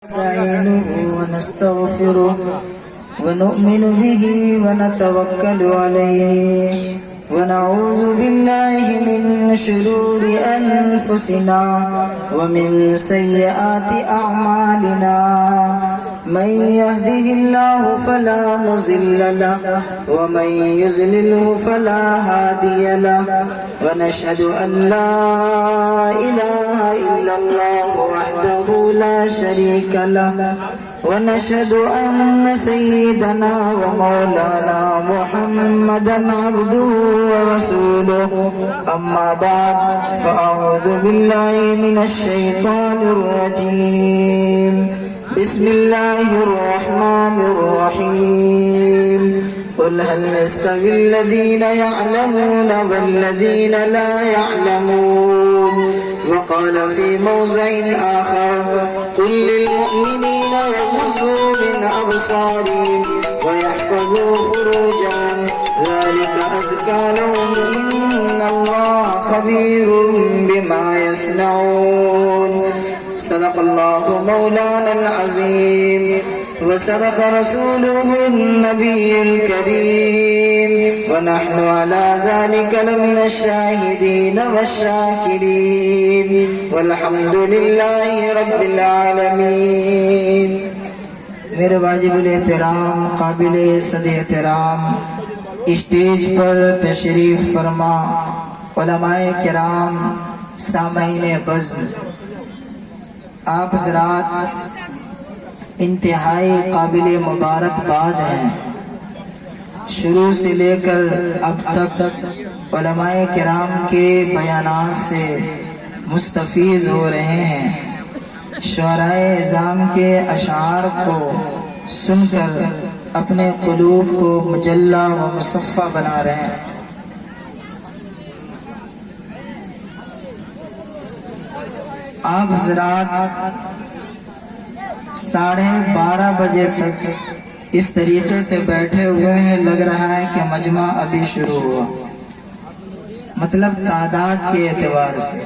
نستعينه ونستغفره ونؤمن به ونتوكل عليه ونعوذ بالله من شرور أنفسنا ومن سيئات أعمالنا من يهده الله فلا مضل له ومن يضلله فلا هادي له ونشهد أن لا إله إلا الله وحده لا شريك له ونشهد أن سيدنا ومولانا محمدا عبده ورسوله أما بعد فأعوذ بالله من الشيطان الرجيم بسم الله الرحمن الرحيم قل هل يستوي الذين يعلمون والذين لا يعلمون وقال في موضع آخر قل للمؤمنين يغضوا من أبصارهم ويحفظوا فروجهم ذلك أزكى لهم إن الله خبير بما يصنعون صدق الله مولانا العظيم وصدق رسوله النبي الكريم ونحن على ذلك لمن الشاهدين والشاكرين والحمد لله رب العالمين. میرے واجب الاحترام قابل صد احترام اسٹیج پر تشریف فرما علماء کرام سامعین بزم، آپ حضرات انتہائی قابل مبارکباد ہیں. شروع سے لے کر اب تک علماء کرام کے بیانات سے مستفیض ہو رہے ہیں. شعراء اعظام کے اشعار کو سن کر اپنے قلوب کو مجلہ و مصفہ بنا رہے ہیں. آپ حضرات 12:30 بجے تک اس طریقے سے بیٹھے ہوئے ہیں، لگ رہا ہے کہ مجمع ابھی شروع ہوا. مطلب تعداد کے اعتبار سے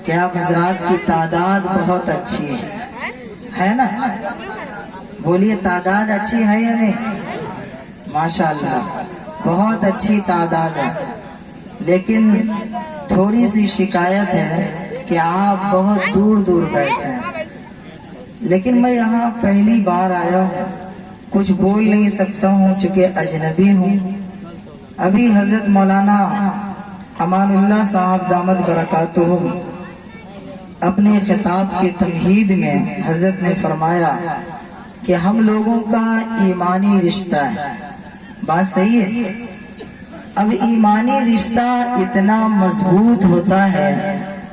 کہ آپ حضرات کی تعداد بہت اچھی ہے نا؟ بولیے تعداد اچھی ہے یا نہیں؟ ماشاءاللہ بہت اچھی تعداد ہے، لیکن تھوڑی سی شکایت ہے کہ آپ بہت دور دور بیٹھے ہیں. لیکن میں یہاں پہلی بار آیا ہوں، کچھ بول نہیں سکتا ہوں چونکہ اجنبی ہوں. ابھی حضرت مولانا امان اللہ صاحب دامت برکاتہم اپنے خطاب کی تمہید میں حضرت نے فرمایا کہ ہم لوگوں کا ایمانی رشتہ ہے. بات صحیح ہے. اب ایمانی رشتہ اتنا مضبوط ہوتا ہے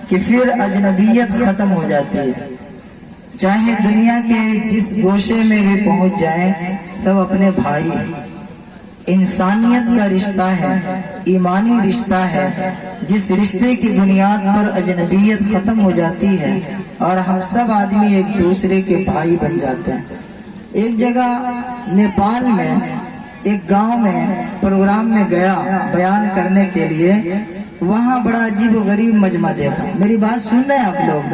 کہ پھر اجنبیت ختم ہو جاتی ہے. چاہے دنیا کے جس گوشے میں بھی پہنچ جائیں سب اپنے بھائی ہیں. انسانیت کا رشتہ ہے، ایمانی رشتہ ہے، جس رشتے کی بنیاد پر اجنبیت ختم ہو جاتی ہے اور ہم سب آدمی ایک دوسرے کے بھائی بن جاتے ہیں. ایک جگہ نیپال میں ایک گاؤں میں پروگرام میں گیا بیان کرنے کے لیے. وہاں بڑا عجیب و غریب مجمع دیکھا. میری بات سن رہے ہیں آپ لوگ؟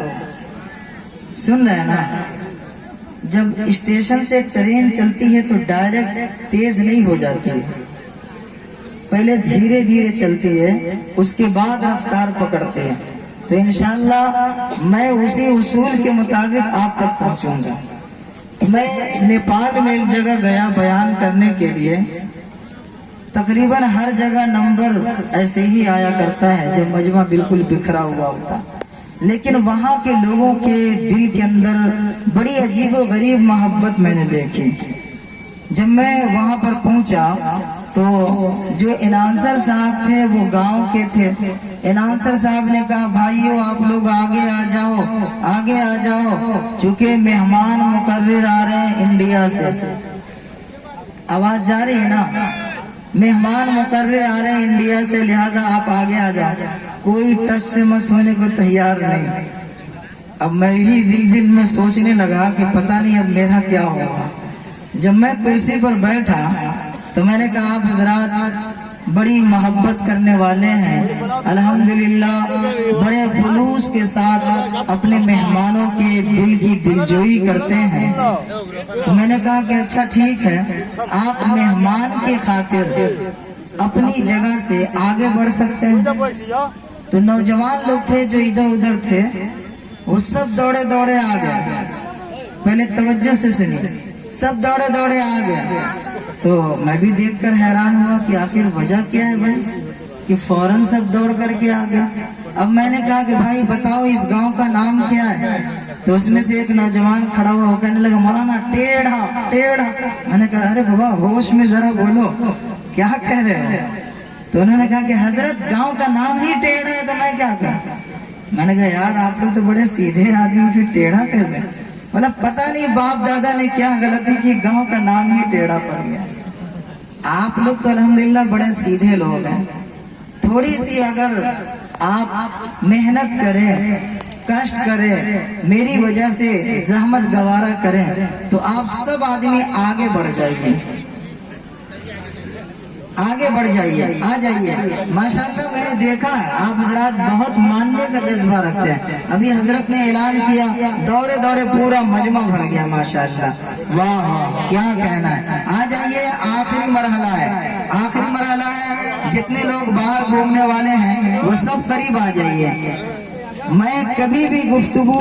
سن رہے ہیں نا؟ جب اسٹیشن سے ٹرین چلتی ہے تو ڈائریکٹ تیز نہیں ہو جاتی ہے، پہلے دھیرے دھیرے چلتی ہے، اس کے بعد رفتار پکڑتے ہیں. تو انشاءاللہ میں اسی اصول کے مطابق آپ تک پہنچوں گا. میں نیپال میں ایک جگہ گیا بیان کرنے کے لیے. تقریباً ہر جگہ نمبر ایسے ہی آیا کرتا ہے جب مجمع بالکل بکھرا ہوا ہوتا، لیکن وہاں کے لوگوں کے دل کے اندر بڑی عجیب و غریب محبت میں نے دیکھی. جب میں وہاں پر پہنچا تو جو اناؤنسر صاحب تھے وہ گاؤں کے تھے. اناؤنسر صاحب نے کہا بھائیو آپ لوگ آگے آ جاؤ، آگے آ جاؤ، چونکہ مہمان مقرر آ رہے ہیں انڈیا سے. آواز جا رہی ہے نا؟ مہمان مقرر آ رہے ہیں انڈیا سے، لہٰذا آپ آگے آ جاؤ. کوئی ٹس سے مس ہونے کو تیار نہیں. اب میں بھی دل میں سوچنے لگا کہ پتہ نہیں اب میرا کیا ہوگا. جب میں کرسی پر بیٹھا تو میں نے کہا آپ حضرات बड़ी मोहब्बत करने वाले हैं, अल्हम्दुलिल्लाह बड़े खुलूस के साथ अपने मेहमानों के दिल की दिलजोई करते हैं। तो मैंने कहा कि अच्छा ठीक है, आप मेहमान की खातिर अपनी जगह से आगे बढ़ सकते हैं। तो नौजवान लोग थे जो इधर उधर थे, वो सब दौड़े दौड़े आ गए। पहले तवज्जो से सुनिए, सब दौड़े दौड़े आ गए। तो मैं भी देखकर हैरान हुआ कि आखिर वजह क्या है भाई, कि फौरन सब दौड़ करके आ गए। अब मैंने कहा कि भाई बताओ इस गांव का नाम क्या है। तो उसमें से एक नौजवान खड़ा हुआ, वो कहने लगा मौलाना टेढ़ा टेढ़ा। मैंने कहा अरे बाबा होश में जरा बोलो, क्या कह रहे हो। तो उन्होंने कहा कि हजरत गांव का नाम ही टेढ़ा है, तो मैं क्या करूं। मैंने कहा यार आप लोग तो बड़े सीधे आदमी, फिर टेढ़ा कैसे। मतलब पता नहीं बाप दादा ने क्या गलती की, गांव का नाम ही टेढ़ा पड़ गया। आप लोग तो अल्हम्दुलिल्लाह बड़े सीधे लोग हैं। थोड़ी सी अगर आप मेहनत करें, कष्ट करें, मेरी वजह से जहमत गवारा करें, तो आप सब आदमी आगे बढ़ जाइए, आगे बढ़ जाइए, आ जाइए। माशाल्लाह मैंने देखा है आप हजरत बहुत मानने का जज्बा रखते हैं। अभी हजरत ने ऐलान किया, दौड़े दौड़े पूरा मजमा भर गया माशाल्लाह। वाह वाह क्या कहना है। आ जाइए, आखिरी मरहला है, आखिरी मरहला है। जितने लोग बाहर घूमने वाले हैं वो सब करीब आ जाइए। मैं कभी भी गुफ्तगू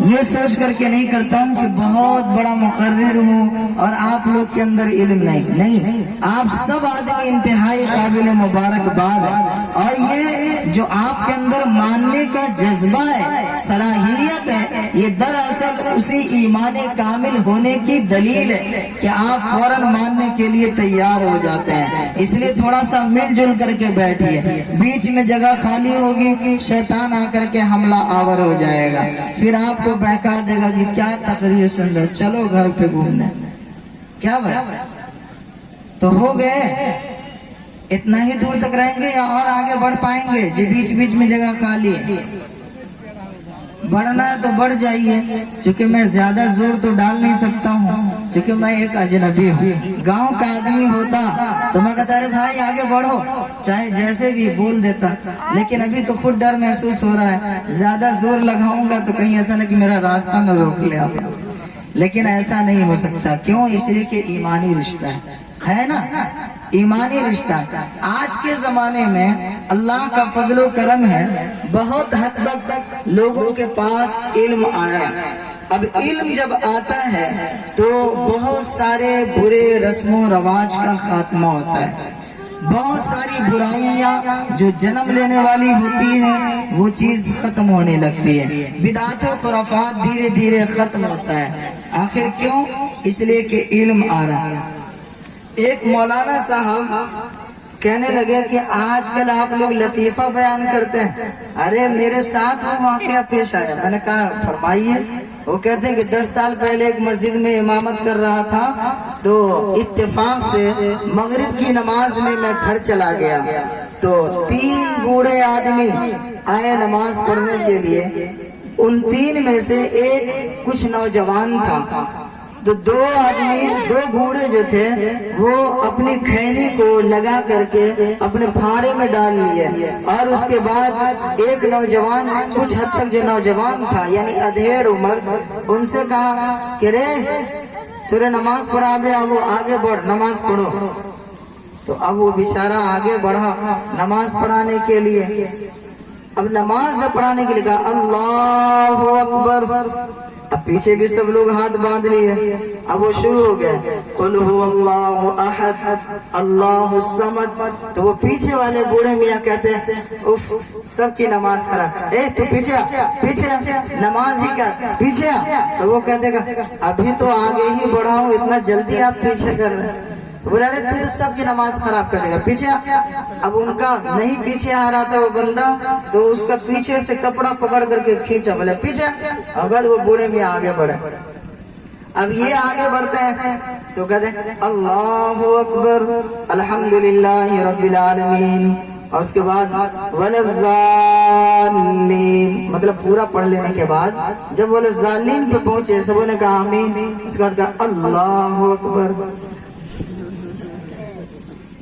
ये सोच करके नहीं करता हूँ कि बहुत बड़ा मुकर्रिर हूँ और आप लोग के अंदर इल्म नहीं, आप सब आदमी इंतहाई काबिल मुबारकबाद है। और ये जो आपके अंदर मानने का जज्बा है, सलाहियत है, ये दरअसल उसी ईमान कामिल होने की दलील है कि आप फौरन मानने के लिए तैयार हो जाते हैं। इसलिए थोड़ा सा मिलजुल करके बैठिए, बीच में जगह खाली होगी, शैतान आकर के हमला आवर हो जाएगा, फिर आपको बहका देगा कि क्या तकरीर सुन रहे, चलो घर पे घूमने। क्या भाई तो हो गए, इतना ही दूर तक रहेंगे या और आगे बढ़ पाएंगे? जो बीच बीच में जगह खाली है, बढ़ना है तो बढ़ जाइए। क्योंकि मैं ज्यादा जोर तो डाल नहीं सकता हूँ, क्योंकि मैं एक अजनबी हूँ। गांव का आदमी होता तो मैं कहता अरे भाई आगे बढ़ो, चाहे जैसे भी बोल देता। लेकिन अभी तो खुद डर महसूस हो रहा है, ज्यादा जोर लगाऊंगा तो कहीं ऐसा नहीं कि मेरा रास्ता न रोक ले आप। लेकिन ऐसा नहीं हो सकता, क्यों? इसलिए कि ईमानी रिश्ता है ना, ईमानी रिश्ता। आज के जमाने में अल्लाह का फजलो करम है, बहुत हद तक लोगों के पास इल्म आया। अब इल्म जब आता है तो बहुत सारे बुरे रस्मों रवाज का खात्मा होता है। बहुत सारी बुराइयां जो जन्म लेने वाली होती है वो चीज खत्म होने लगती है। बिदात और खुराफात धीरे धीरे खत्म होता है। आखिर क्यों? इसलिए कि इल्म आ रहा है। एक मौलाना साहब कहने लगे कि आजकल आप लोग लतीफा बयान करते हैं। अरे मेरे साथ वो वाकया पेश आया। मैंने कहा फरमाइए। वो कहते हैं कि 10 साल पहले एक मस्जिद में इमामत कर रहा था, तो इत्तेफाक से मगरिब की नमाज में मैं घर चला गया, तो 3 बूढ़े आदमी आए नमाज पढ़ने के लिए। उन 3 में से एक कुछ नौजवान था, तो 2 आदमी, 2 बूढ़े जो थे वो अपनी खैनी को लगा करके अपने फाड़े में डाल लिए। और उसके बाद एक नौजवान, कुछ हद तक जो नौजवान था यानी अधेड़ उम्र, उनसे कहा कि रे तेरे नमाज पढ़ा बे, अब वो आगे बढ़, नमाज पढ़ो। तो अब वो बेचारा आगे बढ़ा नमाज पढ़ाने के लिए। अब नमाज पढ़ाने के लिए कहा अल्लाहु अकबर। अब पीछे भी सब लोग हाथ बांध लिए। अब वो शुरू हो गया कुल हुवल्लाहु अहद अल्लाहु समद। तो वो पीछे वाले बूढ़े मियाँ कहते हैं उफ, सबकी नमाज खराब, ए तू पीछे पीछे, नमाज ही क्या पीछे। तो वो कहते अभी तो आगे ही बढ़ा हूँ, इतना जल्दी आप पीछे कर रहे हैं। बोला रे तू तो सबकी नमाज खराब कर देगा, पीछे। अब उनका नहीं पीछे आ रहा था वो बंदा, तो उसका पीछे से कपड़ा पकड़ करके खींचा, बोले पीछे। अगर वो बूढ़े में आगे बढ़े। अब ये आगे बढ़ते हैं तो कहते अल्लाहु अकबर अल्हम्दुलिल्लाहि रब्बिल आलमीन, और उसके बाद वलज़ालीन, मतलब पूरा पढ़ लेने के बाद जब वलज़ालीन पे पहुंचे सबों ने कहा आमीन। उसके बाद कहा अल्लाहु अकबर।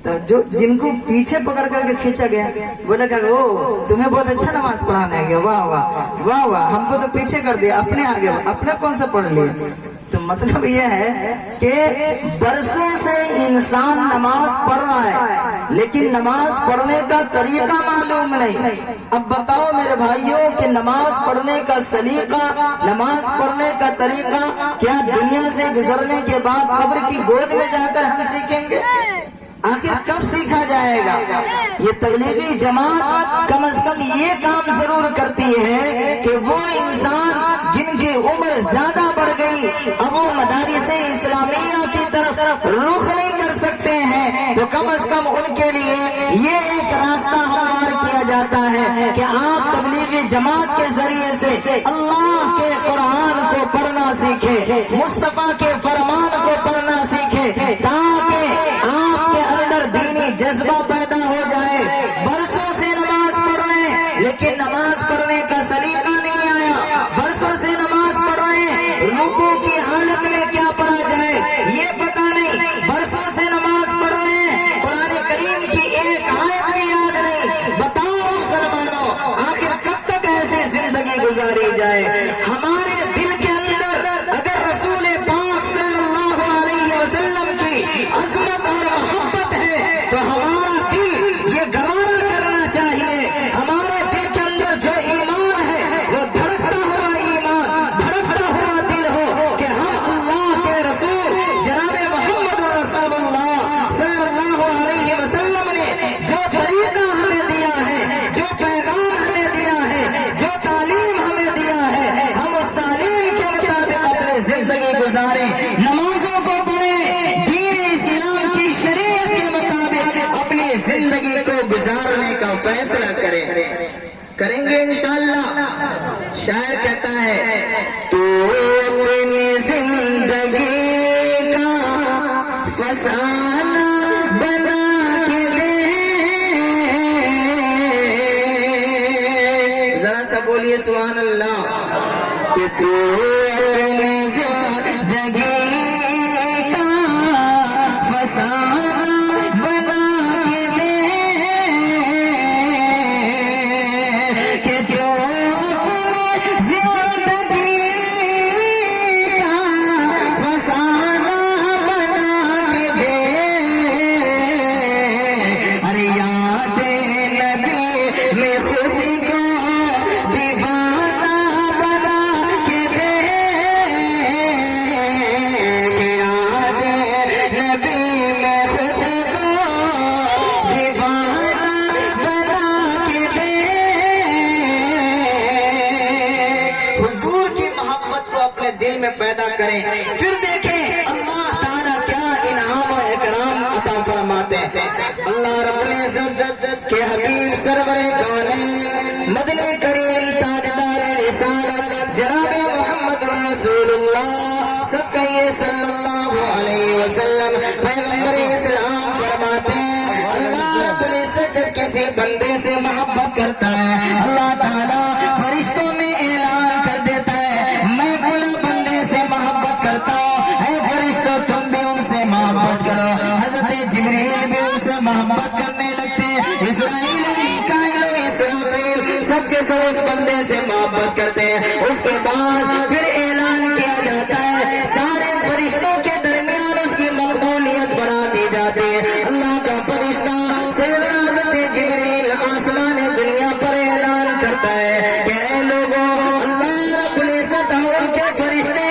तो जो जिनको पीछे पकड़ करके खींचा गया, बोले क्या ओ तुम्हें बहुत अच्छा नमाज पढ़ाने आ गया, वाह वाह वाह वाह, हमको तो पीछे कर दिया, अपने आगे अपने कौन सा पढ़ लिए। तो मतलब ये है कि बरसों से इंसान नमाज पढ़ रहा है लेकिन नमाज पढ़ने का तरीका मालूम नहीं। अब बताओ मेरे भाइयों कि नमाज पढ़ने का सलीका, नमाज पढ़ने का तरीका क्या दुनिया से गुजरने के बाद कब्र की गोद में जाकर हम सीखेंगे? आखिर कब सीखा जाएगा? ये तबलीगी जमात कम से कम ये काम जरूर करती है कि वो इंसान जिनकी उम्र ज्यादा बढ़ गई, अब वो मदारिस इस्लामिया की तरफ रुख नहीं कर सकते हैं, तो कम से कम उनके लिए ये एक रास्ता हमवार किया जाता है कि आप तबलीगी जमात के जरिए से अल्लाह के कुरान को पढ़ना सीखे, मुस्तफा के फरमान को पढ़ना सीखे, ताकि आपके अंदर दीनी जज्बा पैदा हो जाए। बरसों से नमाज पढ़ रहे हैं लेकिन नमाज पढ़ने का सलीका नहीं आया, बरसों से नमाज पढ़ रहे हैं, रुकू की हालत में क्या पढ़ा जाए ये पता नहीं, बरसों से नमाज पढ़ रहे हैं, कुरान करीम की एक आयत भी याद नहीं। बताओ मुसलमानों, आखिर कब तक ऐसी जिंदगी गुजारी जाए? हमारे दिल के अंदर अगर रसूल पाक सल्लल्लाहु अलैहि वसल्लम की अज़मत और मोहब्बत है तो हमारा दिल ये गवारा करना चाहिए, हमारे दिल के अंदर जो ईमान है वो धड़कता हुआ ईमान, धड़कता हुआ दिल हो कि हम अल्लाह के रसूल जनाब मोहम्मद रसूलुल्लाह सल्लल्लाहु अलैहि वसल्लम ने जो तरीका हमें दिया है, जो पैगाम हमें दिया है, जो तालीम हमें दिया है, हम उस तालीम के मुताबिक अपनी जिंदगी गुजारें, नमाजों को पढ़ें, दीन इस्लाम की शरीयत के मुताबिक अपनी जिंदगी को गुजारने का फैसला करेंगे इंशाअल्लाह। शायर कहता है तू अपनी जिंदगी का फसाना बना के दे, जरा सा बोलिए सुभान अल्लाह, कि तू अपनी जिंदगी का फसाना बना के दे, कि तू अपनी जिंदगी का फसाना बना के दे। अरे याद नबी में खुद को दीवाना बना के दे, कि याद नबी में खुद को दीवाना बना के दे। हुजूर की मोहब्बत को अपने दिल में पैदा करें, फिर देखें अल्लाह ताला क्या इनाम और इकराम अता फरमाते हैं। अल्लाह रब्बुल इज्जत के हबीब सरवरे कौनैन मदनी करीम ताजदार रिसालत जनाब मोहम्मद रसूलुल्लाह सबका ये सल्लल्लाहु अलैहि वसल्लम पैगंबर इस्लाम फरमाते हैं, अल्लाह रब्बुल इज्जत जब किसी बंदे से मोहब्बत करता है, अल्लाह ताला फरिश्तों में ऐलान कर देता है मैं फला बंदे से मोहब्बत करता हूँ, ऐ फरिश्तों तुम भी उनसे मोहब्बत करो। हजरत जिब्रील भी उनसे मोहब्बत करने लगते हैं, इस्राईल मीकाईल इसराफील सबके सब उस बंदे से मोहब्बत करते हैं। उसके बाद फिर ऐलान किया जाता है, सारे फरिश्तों के दरमियान उसकी मकबूलियत बढ़ा दी जाती है। अल्लाह का फरिश्ता सैयदना हज़रत जिब्रील आसमान दुनिया पर ऐलान करता है कि ऐ लोगों, अल्लाह रब्बुल इज्जत और उनके फरिश्ते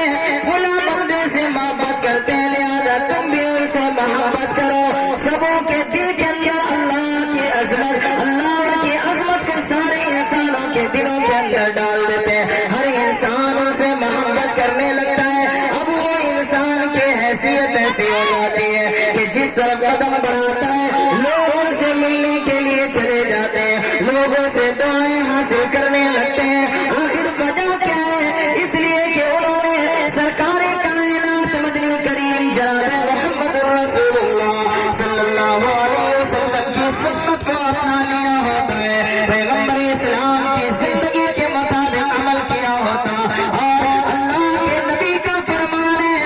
फला बंदे से मोहब्बत करते हैं, लिहाजा तुम भी उनसे मोहब्बत करो। सबों के दिल के अंदर अल्लाह की अजमत, अल्लाह उनकी अजमत को सारे इंसानों के दिलों के अंदर डाल देते हैं। हर इंसान उनसे मोहब्बत करने लगता है। अब वो इंसान की हैसियत ऐसी हो जाती है कि जिस तरफ कदम बढ़ाता है लोग उनसे मिलने के लिए चले जाते हैं, लोगों से दुआएं हासिल करने लगते हैं। आखिर वजह क्या है? इसलिए कि उन्होंने सरकार कायनात मदनी करीम जनाब मोहम्मद रसूलुल्लाह सल्लल्लाहु अलैहि वसल्लम की सुन्नत को अपना लिया होता है, पैगंबर इस्लाम की जिंदगी के मुताबिक अमल किया होता। और अल्लाह के नबी का फरमान है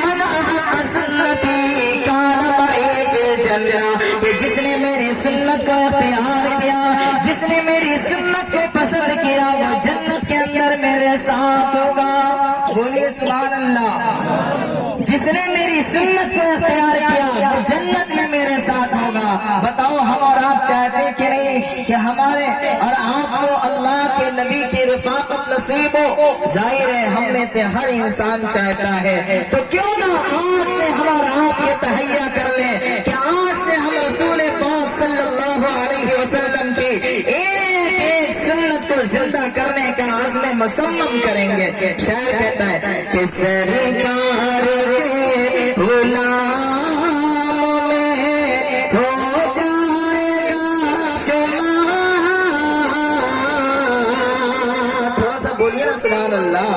मन अहब्ब सुन्नती कान मई फिल जन्नह, कि سنت کو اختیار کیا، جس نے میری سنت کو پسند کیا، وہ جنت کے اندر میرے ساتھ ہوگا۔ بولیے سبحان اللہ۔ جس نے میری سنت کو اختیار کیا وہ جنت میں میرے ساتھ ہوگا۔ بتاؤ ہم اور آپ چاہتے کہ نہیں کہ ہمارے اور آپ کو اللہ کے نبی کی رفاقت نصیب ہو؟ ظاہر ہے ہم میں سے ہر انسان چاہتا ہے، تو کیوں نہ آج سے ہم اور آپ یہ تہیہ کر لیں کہ آج سے ہم رسول پاک صلی اللہ علیہ وسلم کی ایک ایک سنت کو زندہ کرنے کا عزم مصمم کریں گے۔ شاعر کہتا ہے کہ سرکار کے غلام میں ہو جائے گا شمار۔ تھوڑا سا بولیے نا سبحان اللہ،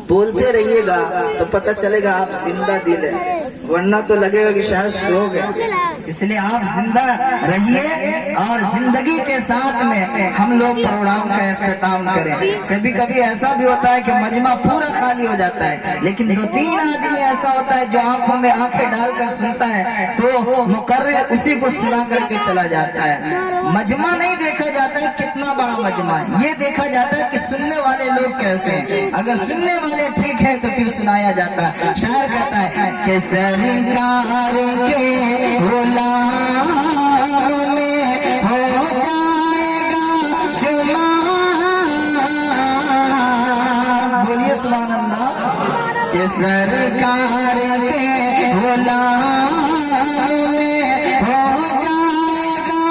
بولتے رہیے گا تو پتہ چلے گا آپ زندہ دل ہے، ورنہ تو لگے گا کہ شاید سو گئے۔ اس لیے آپ زندہ رہیے اور زندگی کے ساتھ میں ہم لوگ پروگرام کا اختتام کریں۔ کبھی کبھی ایسا بھی ہوتا ہے کہ مجمع پورا خالی ہو جاتا ہے، لیکن 2-3 آدمی ایسا ہوتا ہے جو آنکھوں میں آنکھیں ڈال کر سنتا ہے تو مقرر اسی کو سنا کر کے چلا جاتا ہے۔ مجمع نہیں دیکھا جاتا ہے کتنا بڑا مجمع ہے، یہ دیکھا جاتا ہے کہ سننے والے لوگ کیسے ہیں۔ اگر سننے والے ٹھیک ہیں تو پھر سنایا جاتا ہے۔ شاعر کہتا ہے کہ سرکار کے غلام میں ہو جائے گا شمار۔ بولیے سبحان اللہ۔ کہ سرکار کے غلام میں ہو جائے گا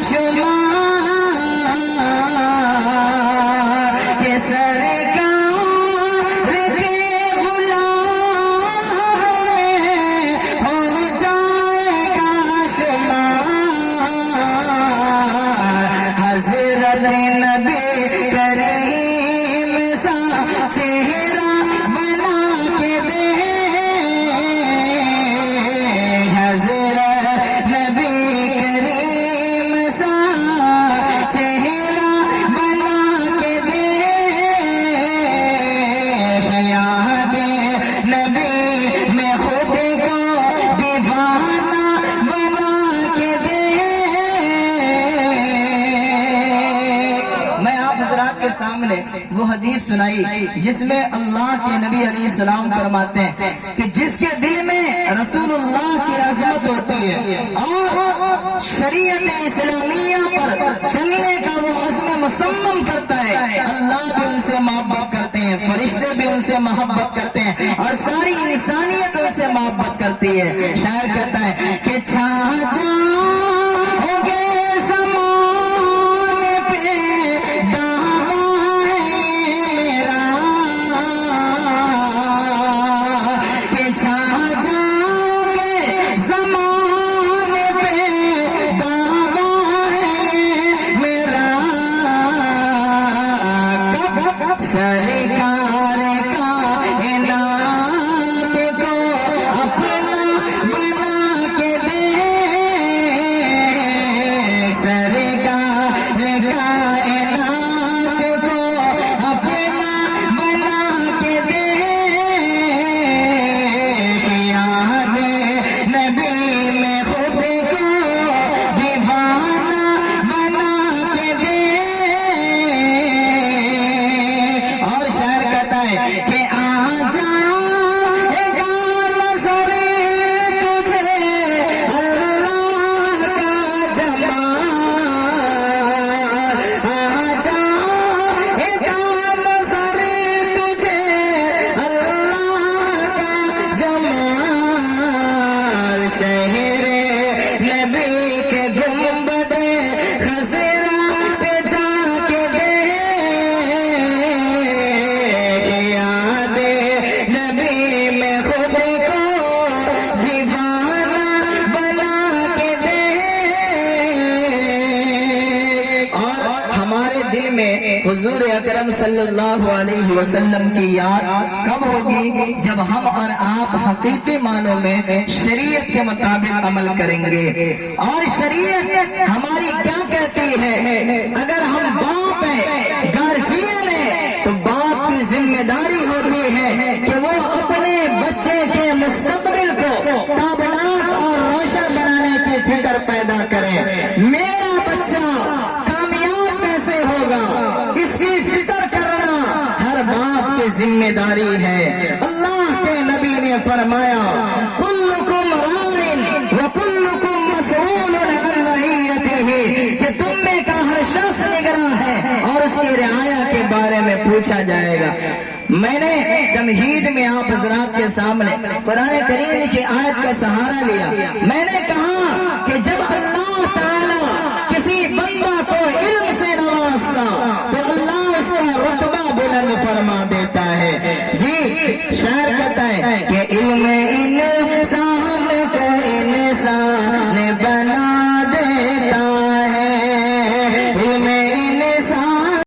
شمار۔ کہ سرکار کے غلام میں ہو جائے گا شمار۔ حضرت نبی کریم سا چہرہ بنا کے دے، حضرت نبی کریم سا چہرہ بنا کے دے، یاد نبی میں خود کو دیوانہ بنا کے دے۔ میں آپ حضرات کے سامنے وہ حدیث سنائی جس میں اللہ کے نبی علیہ السلام فرماتے ہیں کہ جس کے دل میں رسول اللہ کی عظمت ہوتی ہے اور شریعت اسلامیہ پر چلنے کا وہ عزم مصمم کرتا ہے، اللہ بھی ان سے محبت کرتے ہیں، فرشتے بھی ان سے محبت کرتے ہیں اور ساری انسانیت ان سے محبت کرتی ہے۔ شاعر کہتا ہے کہ چھا جاؤ گے زمانے پہ دعویٰ ہے میرا، کہ چھا جاؤ گے زمانے پہ دعویٰ ہے میرا، کب سرکار کائنات کو اپنا بنا کے دے، سرکار کائنات کو اپنا بنا کے دے، یاد نبی میں خود کو دیوانہ بنا کے دے۔ اور شاعر کہتا ہے کہ آ جائے گا نظر تجھے اللہ کا جمال، آ جائے گا نظر تجھے اللہ کا جمال، شہر نبی کے گنبد خضرا پہ جا کے دے، یاد نبی میں خود کو دیوانہ بنا کے دے۔ اور ہمارے دل میں حضور اکرم صلی اللہ علیہ وسلم کی یاد کب ہوگی؟ جب ہم اور آپ حقیقی معنوں میں شریعت کے مطابق عمل کریں گے۔ اور شریعت ہماری کیا کہتی ہے؟ اگر ہم باپ ہیں، گارجین ہیں، تو باپ کی ذمہ داری ہوتی ہے کہ وہ اپنے بچے کے مستقبل کو تابناک اور روشن بنانے کی فکر پیدا کریں۔ داری ہے. اللہ کے نبی نے فرمایا کلکم راع وکلکم مسئول عن رعیتہ، کہ تم میں کا ہر شخص نگراں ہے اور اس کی رعایا کے بارے میں پوچھا جائے گا. میں نے تمہید میں آپ حضرات کے سامنے قرآن کریم کی آیت کا سہارا لیا. میں نے کہا کہ